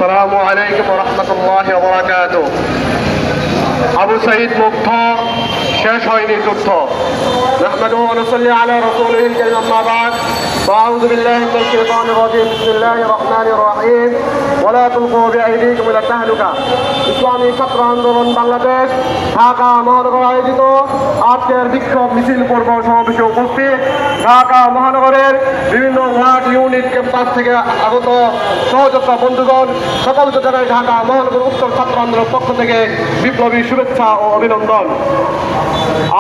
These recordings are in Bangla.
আসসালামু আলাইকুম ওয়া রাহমাতুল্লাহি ওয়া বারাকাতুহু। আবু সাঈদ মুগ্ধ, শেষ হয়নি যুদ্ধ। নাহমাদুহু ওয়া নুসাল্লি আলা রাসূলিহিল কারীম, আম্মা বা'দ। আউযু বিল্লাহি মিনাশ শাইতানির রাজীম। বিসমিল্লাহির রহমানির রহিম। ওয়া লা তুলকু বিআইদিকুম ইলা তাহলুকা। ইসলামী ছাত্র আন্দোলন বাংলাদেশ ঢাকা মহানগর আয়োজিত আজকের বিক্ষোভ মিছিল পূর্ব সমাবেশে উপস্থিত ঢাকা মহানগরের বিভিন্ন ওয়ার্ড ইউনিট ক্যাম্পাস থেকে আগত সহযোদ্ধা বন্ধুগণ, সকলকে জানাই ঢাকা মহানগর উত্তর ছাত্র আন্দোলনের পক্ষ থেকে বিপ্লবী শুভেচ্ছা ও অভিনন্দন।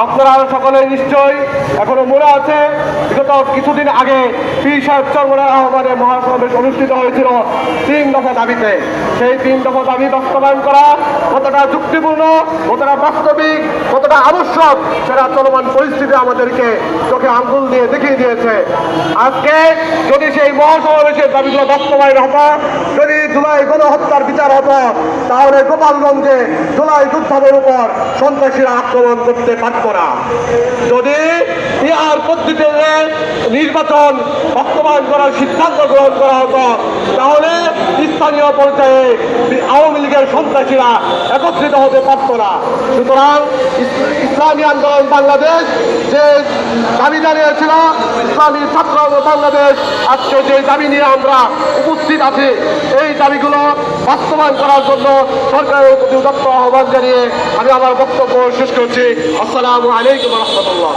আপনারা সকলে নিশ্চয়ই এখনো মনে আছে, বিগত কিছুদিন আগে পীর সাহেব চরমনার আহ্বানে মহাসমাবেশ অনুষ্ঠিত হয়েছিল 3 দফা দাবিতে। সেই 3 দফা দাবি বাস্তবায়ন করা কতটা যুক্তিপূর্ণ, কতটা বাস্তবিক, কতটা আবশ্যক, সেটা চলমান পরিস্থিতি আমাদেরকে চোখে আঙ্গুল দিয়ে দেখিয়ে দিয়েছে। আজকে যদি সেই মহাসমাবেশের দাবিগুলো বাস্তবায়ন হতো, যদি জুলাই গণহত্যার বিচার হতো, তাহলে গোপালগঞ্জে জুলাই যোদ্ধাদের উপর সন্ত্রাসীরা আক্রমণ করতে পারত না। যদি ইহার পদ্ধতিতে নির্বাচন বাস্তবায়ন করার সিদ্ধান্ত গ্রহণ করা হতো, তাহলে স্থানীয় পর্যায়ে আওয়ামী লীগের সন্ত্রাসীরা একত্রিত হতে পারত না। সুতরাং ইসলামী আন্দোলন বাংলাদেশ যে দাবি জানিয়েছিল, ইসলামী ছাত্র বাংলাদেশ আজকে যে দাবি নিয়ে আমরা উপস্থিত আছি, এই দাবিগুলো বাস্তবায়ন করার জন্য সরকারের প্রতি উদাত্ত আহ্বান জানিয়ে আমি আমার বক্তব্য শেষ করছি। আসসালামু আলাইকুম ওয়া রাহমাতুল্লাহ।